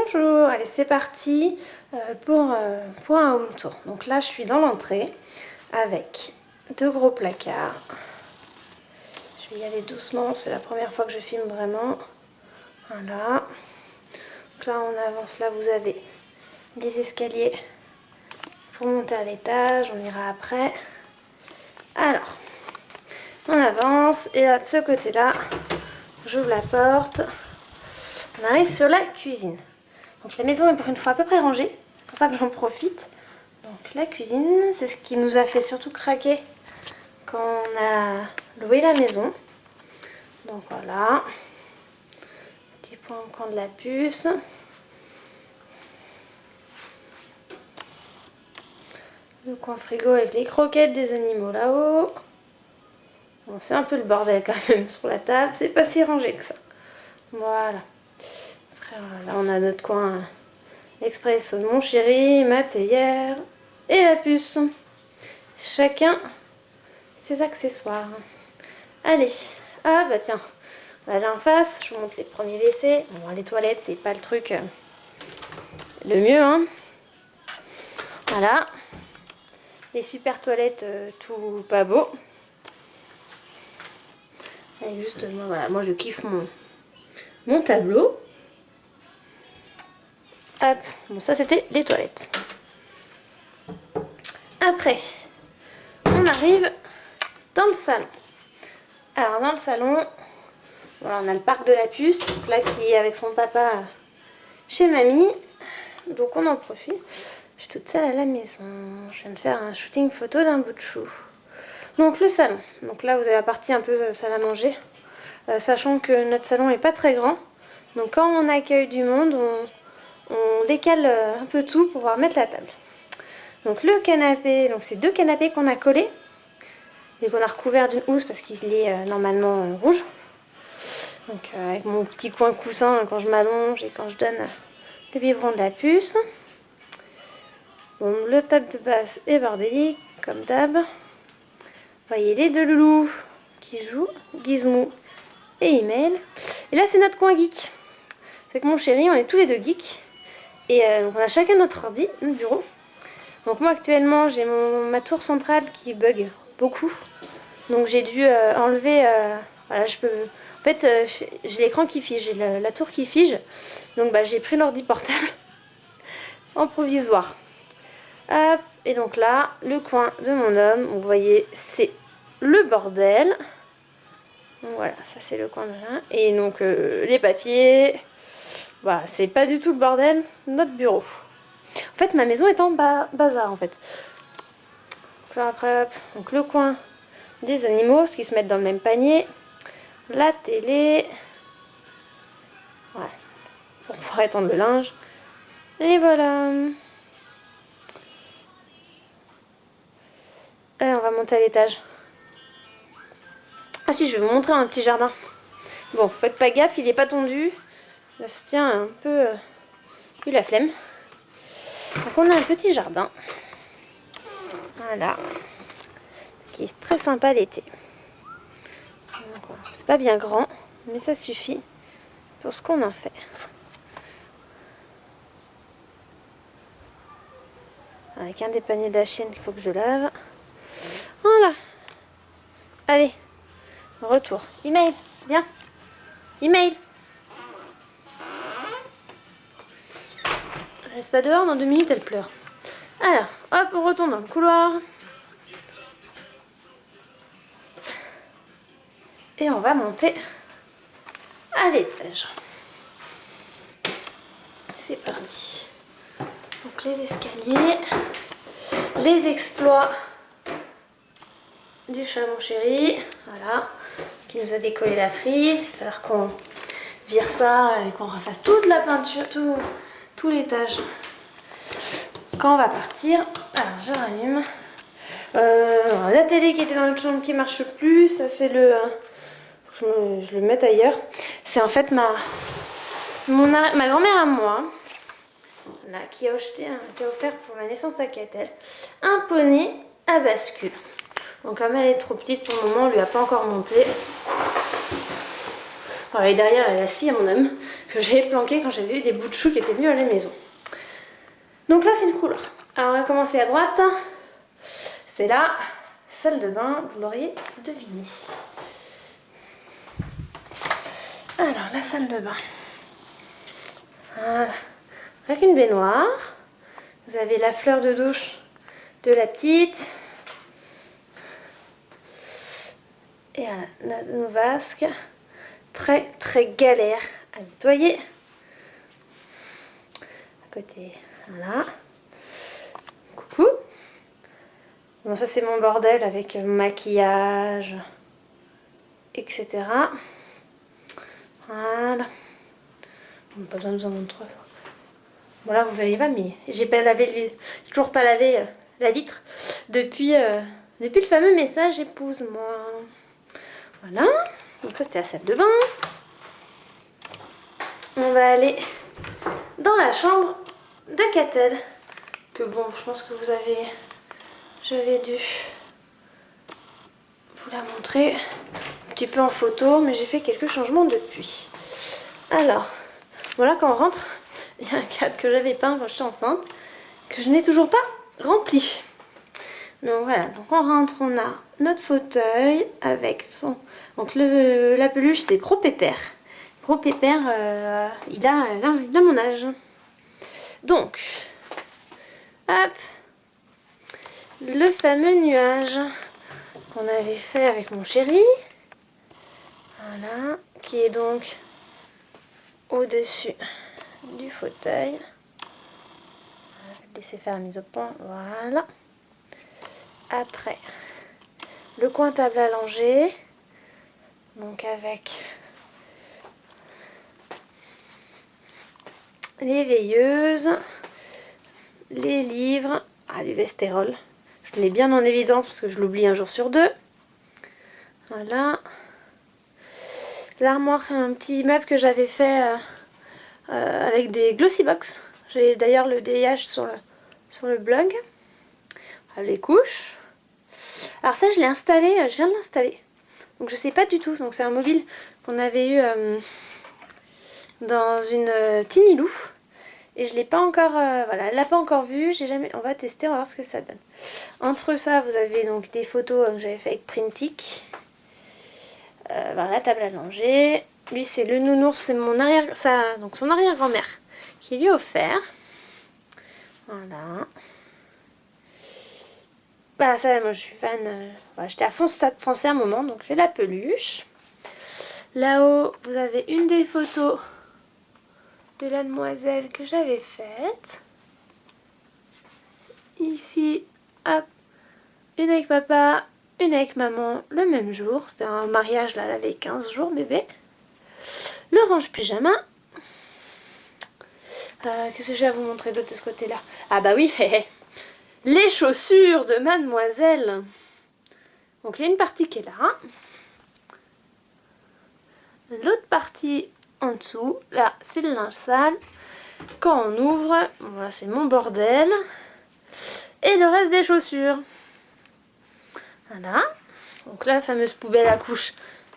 Bonjour, allez c'est parti pour un home tour. Donc là je suis dans l'entrée avec deux gros placards. Je vais y aller doucement, c'est la première fois que je filme vraiment. Voilà. Donc là on avance, là vous avez des escaliers pour monter à l'étage, on ira après. Alors, on avance et là de ce côté-là, j'ouvre la porte. On arrive sur la cuisine. Donc la maison est pour une fois à peu près rangée, c'est pour ça que j'en profite. Donc la cuisine, c'est ce qui nous a fait surtout craquer quand on a loué la maison. Donc voilà, petit point au coin de la puce. Le coin frigo avec les croquettes des animaux là-haut. Bon, c'est un peu le bordel quand même sur la table, c'est pas si rangé que ça. Voilà. Après là on a notre coin expresso de mon chéri, ma théière et la puce. Chacun ses accessoires. Allez, ah bah tiens, on va aller en face, je vous montre les premiers WC. Bon, les toilettes, c'est pas le truc le mieux, hein. Voilà. Les super toilettes, tout pas beau. Et juste, voilà, moi je kiffe mon tableau. Hop, bon ça c'était les toilettes. Après, on arrive dans le salon. Alors dans le salon, voilà, on a le parc de la puce, donc là qui est avec son papa chez mamie. Donc on en profite. Je suis toute seule à la maison. Je viens de faire un shooting photo d'un bout de chou. Donc le salon. Donc là vous avez la partie un peu salle à manger. Sachant que notre salon est pas très grand. Donc quand on accueille du monde, on décale un peu tout pour pouvoir mettre la table. Donc le canapé, donc c'est deux canapés qu'on a collés. Et qu'on a recouvert d'une housse parce qu'il est normalement rouge. Donc avec mon petit coin coussin quand je m'allonge et quand je donne le biberon de la puce. Bon, le table de base est bordélique, comme d'hab. Vous voyez les deux loulous qui jouent, Gizmo et Email. Et là, c'est notre coin geek. C'est que mon chéri, on est tous les deux geeks. Et donc on a chacun notre ordi, notre bureau. Donc moi, actuellement, j'ai ma tour centrale qui bug beaucoup. Donc j'ai dû enlever... voilà, je peux... En fait, j'ai l'écran qui fige, j'ai la tour qui fige. Donc bah, j'ai pris l'ordi portable en provisoire. Hop, et donc là, le coin de mon homme, vous voyez, c'est le bordel. Donc voilà, ça c'est le coin de là. Et donc les papiers, voilà, c'est pas du tout le bordel, notre bureau. En fait, ma maison est en bazar en fait. Donc là, après, hop, donc le coin des animaux, parce qu'ils se mettent dans le même panier. La télé, voilà, pour pouvoir étendre le linge. Et voilà. Allez, on va monter à l'étage. Ah si, je vais vous montrer un petit jardin. Bon, faites pas gaffe, il est pas tondu. Là, se tient un peu... eu la flemme. Donc on a un petit jardin. Voilà. Qui est très sympa l'été. Voilà. C'est pas bien grand, mais ça suffit pour ce qu'on en fait. Avec un des paniers de la chienne qu'il faut que je lave. Voilà. Allez, retour. Email, viens. Email. Elle reste pas dehors, dans 2 minutes elle pleure. Alors, hop, on retourne dans le couloir. Et on va monter à l'étage. C'est parti. Donc les escaliers, les exploits du chat mon chéri, voilà, qui nous a décollé la frise. Il va falloir qu'on vire ça et qu'on refasse toute la peinture, tout l'étage. Quand on va partir, alors je rallume. La télé qui était dans notre chambre qui marche plus, ça c'est le... je le mette ailleurs. C'est en fait ma grand-mère à moi, là, qui a offert pour la naissance à Catel un poney à bascule. Donc comme elle est trop petite pour le moment, on lui a pas encore monté. Voilà, et derrière, il y a la scie à mon homme que j'avais planqué quand j'avais eu des bouts de chou qui étaient venus à la maison. Donc là, c'est le couloir. Alors, on va commencer à droite. C'est la salle de bain, vous l'auriez deviné. Alors, la salle de bain. Voilà. Avec une baignoire. Vous avez la fleur de douche de la petite. Et voilà, nos vasques. Très très galère à nettoyer. À côté, voilà. Coucou. Bon, ça c'est mon bordel avec maquillage, etc. Voilà. On pas besoin de vous en montrer. Voilà, vous voyez pas, mais j'ai pas lavé j'ai toujours pas lavé la vitre depuis le fameux message épouse-moi. Voilà. Donc ça c'était la salle de bain. On va aller dans la chambre de Catel. Que bon, je pense que j'avais dû vous la montrer un petit peu en photo, mais j'ai fait quelques changements depuis. Alors, voilà, quand on rentre, il y a un cadre que j'avais peint quand j'étais enceinte, que je n'ai toujours pas rempli. Donc voilà, donc on rentre, on a notre fauteuil avec son... Donc la peluche, c'est Gros Pépère. Gros Pépère, il a mon âge. Donc, hop, le fameux nuage qu'on avait fait avec mon chéri. Voilà, qui est donc au-dessus du fauteuil. Je vais le laisser faire la mise au point, voilà. Après, le coin table allongé, donc avec les veilleuses, les livres, les Vestérol. Je l'ai bien en évidence parce que je l'oublie un jour sur deux. Voilà. L'armoire, un petit meuble que j'avais fait avec des glossy box. J'ai d'ailleurs le DIH sur le blog. Les couches. Alors ça, je l'ai installé, je viens de l'installer. Donc je sais pas du tout. Donc c'est un mobile qu'on avait eu dans une Tiny Lou. Et je l'ai pas encore, voilà, elle l'a pas encore vu. On va tester, on va voir ce que ça donne. Entre ça, vous avez donc des photos que j'avais fait avec Printic. Voilà, la table allongée. Lui, c'est le nounours, c'est donc son arrière-grand-mère qui lui a offert. Voilà. Bah ça, moi je suis fan. Voilà, j'étais à fond Stade Français à un moment, donc j'ai la peluche. Là-haut, vous avez une des photos de la demoiselle que j'avais faite. Ici, hop, une avec papa, une avec maman le même jour. C'était un mariage, là, elle avait 15 jours, bébé. Le range pyjama. Qu'est-ce que j'ai à vous montrer d'autre de ce côté-là? Ah bah oui, les chaussures de mademoiselle. Donc il y a une partie qui est là. L'autre partie en dessous, là c'est le linge sale. Quand on ouvre, voilà, c'est mon bordel. Et le reste des chaussures. Voilà. Donc la fameuse poubelle à couches,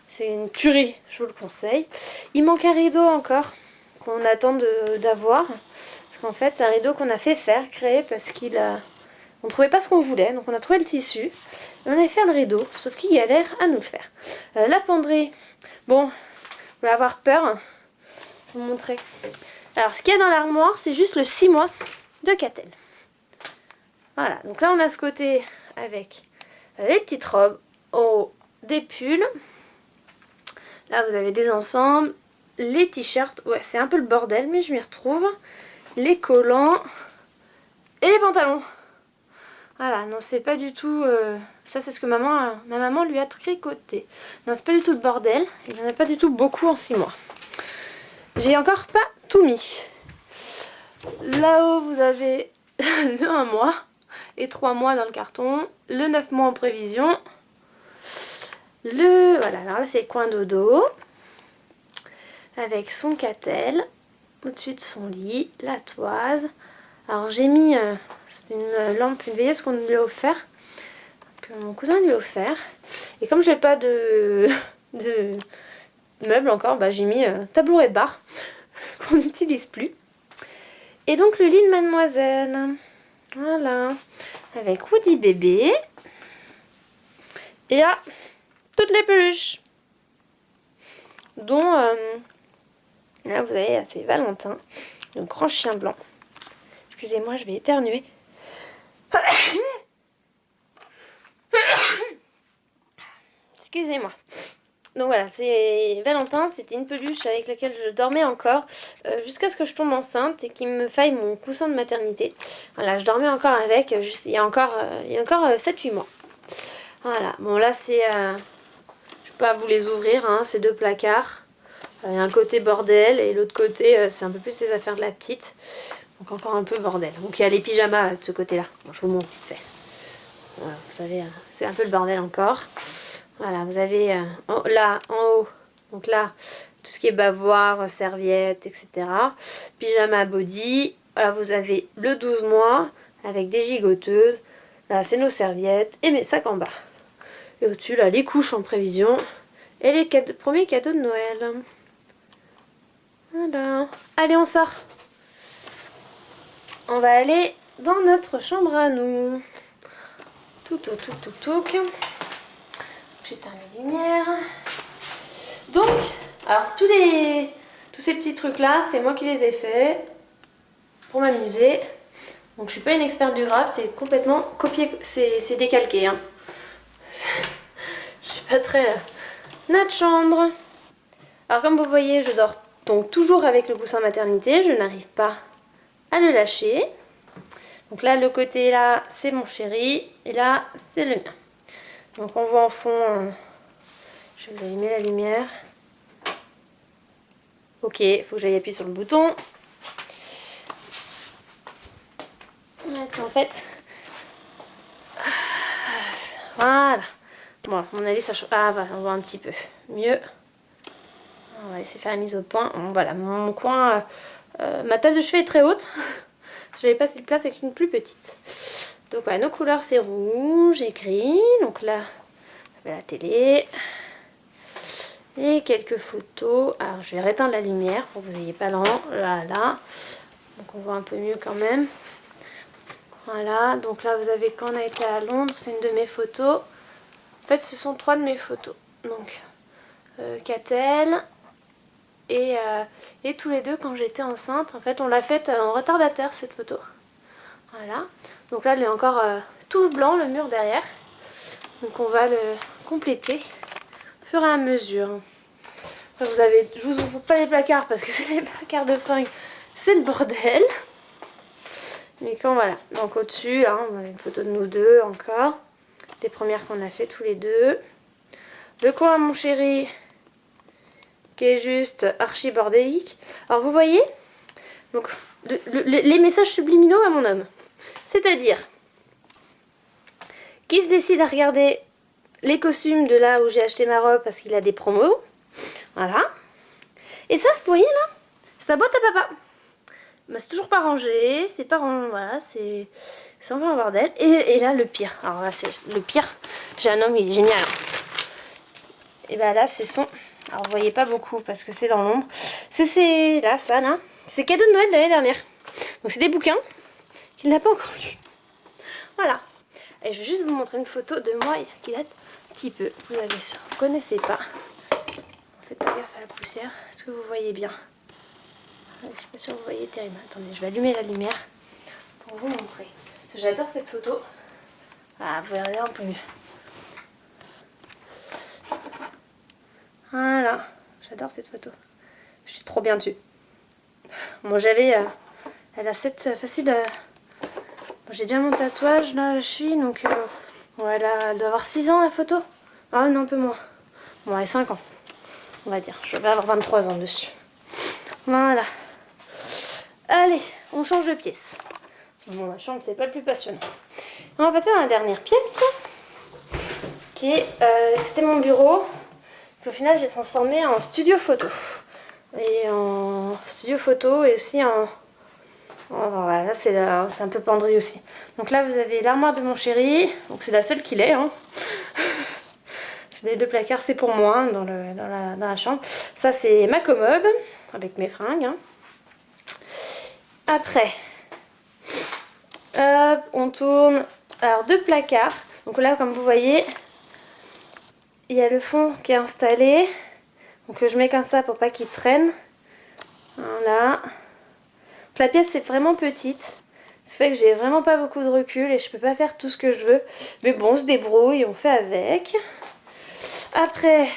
c'est une tuerie, je vous le conseille. Il manque un rideau encore, qu'on attend d'avoir. Parce qu'en fait, c'est un rideau qu'on a fait faire, créer, parce on trouvait pas ce qu'on voulait. Donc on a trouvé le tissu, et on avait fait le rideau, sauf qu'il galère à nous le faire. La penderie, bon, vous allez avoir peur. Je vais vous montrer. Alors ce qu'il y a dans l'armoire, c'est juste le 6 mois de Catel. Voilà, donc là on a ce côté avec les petites robes, des pulls. Là vous avez des ensembles, les t-shirts, ouais c'est un peu le bordel mais je m'y retrouve. Les collants et les pantalons. Voilà, non c'est pas du tout... ça c'est ce que ma maman lui a tricoté. Non c'est pas du tout le bordel, il n'y en a pas du tout beaucoup en 6 mois. J'ai encore pas tout mis. Là-haut vous avez le 1 mois et 3 mois dans le carton, le 9 mois en prévision. Voilà, alors là c'est le coin dodo avec son Catel au-dessus de son lit, la toise. Alors j'ai mis, c'est une lampe, une veilleuse qu'on lui a offert, que mon cousin lui a offert. Et comme j'ai pas de meuble encore, bah, j'ai mis tabouret de bar qu'on n'utilise plus. Et donc le lit de mademoiselle. Voilà. Avec Woody bébé. Et là, toutes les peluches. Dont, là vous avez, c'est Valentin, le grand chien blanc. Excusez-moi, je vais éternuer. Excusez-moi. Donc voilà, c'est Valentin, c'était une peluche avec laquelle je dormais encore jusqu'à ce que je tombe enceinte et qu'il me faille mon coussin de maternité. Voilà, je dormais encore avec il y a encore 7-8 mois. Voilà, bon là c'est... je vais pas vous les ouvrir, hein, c'est 2 placards. Il y a un côté bordel et l'autre côté c'est un peu plus les affaires de la petite. Donc encore un peu bordel. Donc il y a les pyjamas de ce côté-là. Bon, je vous montre vite fait. Voilà, vous savez, c'est un peu le bordel encore. Voilà, vous avez là, en haut, donc là, tout ce qui est bavoir, serviettes, etc. Pyjama body. Voilà, vous avez le 12 mois avec des gigoteuses. Là, c'est nos serviettes et mes sacs en bas. Et au-dessus, là, les couches en prévision. Et les premiers cadeaux de Noël. Voilà. Allez, on sort. On va aller dans notre chambre à nous. Tout. J'éteins les lumières. Donc, alors tous ces petits trucs là, c'est moi qui les ai faits pour m'amuser. Donc je suis pas une experte du graphe, c'est complètement copié, c'est décalqué. Hein. Je suis pas très notre chambre. Alors comme vous voyez, je dors donc toujours avec le coussin maternité, je n'arrive pas à le lâcher. Donc là, le côté là, c'est mon chéri et là, c'est le mien. Donc on voit en fond, je vais vous allumer la lumière. Ok, il faut que j'aille appuyer sur le bouton. Ouais, c'est en fait... Voilà. Bon, à mon avis, ça... Ah, voilà, on voit un petit peu mieux. On va laisser faire la mise au point. Bon, voilà, mon coin... ma table de chevet est très haute. Je n'avais pas assez de place avec une plus petite. Donc voilà, nos couleurs c'est rouge et gris. Donc là, la télé. Et quelques photos. Alors je vais réteindre la lumière pour que vous n'ayez pas le rang. Là. Donc on voit un peu mieux quand même. Voilà, donc là vous avez quand on a été à Londres, c'est une de mes photos. En fait ce sont 3 de mes photos. Donc Catel et tous les deux quand j'étais enceinte. En fait on l'a faite en retardateur cette photo. Voilà, donc là elle est encore tout blanc le mur derrière. Donc on va le compléter au fur et à mesure. Là, vous avez, je vous ouvre pas les placards parce que c'est les placards de fringues, c'est le bordel. Mais quand voilà, donc au-dessus, hein, on a une photo de nous deux encore. Des premières qu'on a fait tous les deux. Le coin à mon chéri, qui est juste archi bordélique. Alors vous voyez, donc les messages subliminaux à mon homme. C'est-à-dire, qui se décide à regarder les costumes de là où j'ai acheté ma robe parce qu'il a des promos. Voilà. Et ça, vous voyez là, c'est la boîte à papa. Bah, c'est toujours pas rangé, c'est pas rangé, voilà, c'est encore un bordel. Et là, le pire. Alors là, c'est le pire. J'ai un homme, il est génial. Et bah là, c'est son... Alors vous voyez pas beaucoup parce que c'est dans l'ombre. C'est là, ça, là. C'est cadeau de Noël de l'année dernière. Donc c'est des bouquins qu'il n'a pas encore lus. Voilà. Et je vais juste vous montrer une photo de moi qui date un petit peu. Vous avez sûr, vous connaissez pas. Faites pas gaffe à la poussière. Est-ce que vous voyez bien? Je suis pas sûre que vous voyez terrible. Attendez, je vais allumer la lumière pour vous montrer. Parce que j'adore cette photo. Ah, vous verrez un peu mieux. Voilà, j'adore cette photo. Je suis trop bien dessus. Bon, j'avais... elle a 7 facile... Bon, j'ai déjà mon tatouage là, je suis, donc... bon, elle doit avoir 6 ans la photo. Ah non, un peu moins. Bon, elle a 5 ans, on va dire. Je vais avoir 23 ans dessus. Voilà. Allez, on change de pièce. Bon, la chambre, c'est pas le plus passionnant. On va passer à la dernière pièce. Qui est... c'était mon bureau. Qu'au final, j'ai transformé en studio photo. Et en studio photo et aussi en... Voilà, c'est un peu penderie aussi. Donc là, vous avez l'armoire de mon chéri. Donc c'est la seule qu'il est. Hein. Les 2 placards, c'est pour moi hein, dans la chambre. Ça, c'est ma commode avec mes fringues. Hein. Après, hop, on tourne. Alors, 2 placards. Donc là, comme vous voyez, il y a le fond qui est installé. Donc je mets comme ça pour pas qu'il traîne. Voilà. Donc, la pièce, c'est vraiment petite. Ça fait que j'ai vraiment pas beaucoup de recul et je peux pas faire tout ce que je veux. Mais bon, on se débrouille, on fait avec. Après,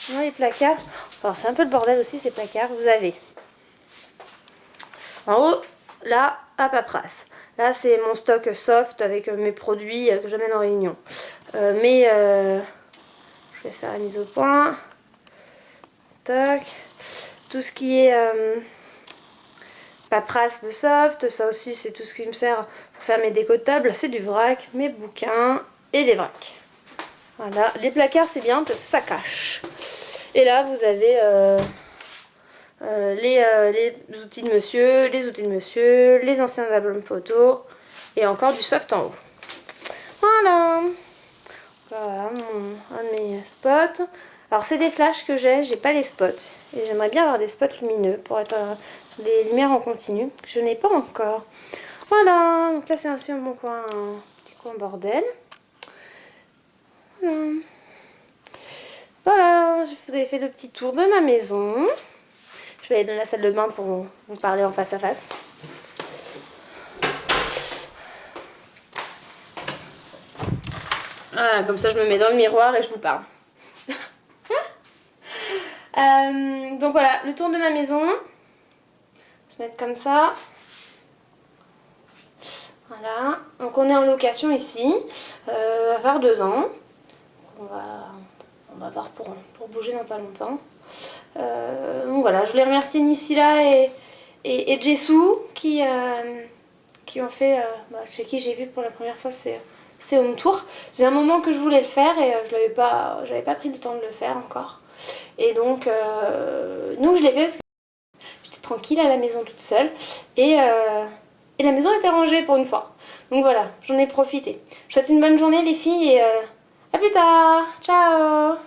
dans les placards, alors c'est un peu le bordel aussi ces placards, vous avez en haut, là, à paperasse. Là, c'est mon stock soft avec mes produits que j'amène en réunion. Je laisse faire la mise au point. Tac. Tout ce qui est paperasse de soft, ça aussi c'est tout ce qui me sert pour faire mes décotables. C'est du vrac, mes bouquins et les vracs. Voilà, les placards c'est bien parce que ça cache. Et là vous avez les outils de monsieur, les anciens albums photos et encore du soft en haut. Voilà, voilà un de mes spots. Alors c'est des flashs que j'ai pas les spots. Et j'aimerais bien avoir des spots lumineux pour être sur des lumières en continu. Je n'ai pas encore. Voilà, donc là c'est aussi un bon coin, un petit coin bordel. Voilà, je vous ai fait le petit tour de ma maison. Je vais aller dans la salle de bain pour vous parler en face à face. Voilà, comme ça je me mets dans le miroir et je vous parle. Donc voilà, le tour de ma maison. On va se mettre comme ça. Voilà, donc on est en location ici, à faire 2 ans. On va voir pour bouger dans pas longtemps. Donc voilà, je voulais remercier Nisila et Jessou qui ont fait, chez qui j'ai vu pour la première fois c'est home tour. C'est un moment que je voulais le faire et j'avais pas pris le temps de le faire encore. Et donc je l'ai fait parce que j'étais tranquille à la maison toute seule et la maison était rangée pour une fois. Donc voilà, j'en ai profité. Je vous souhaite une bonne journée les filles et à plus tard. Ciao.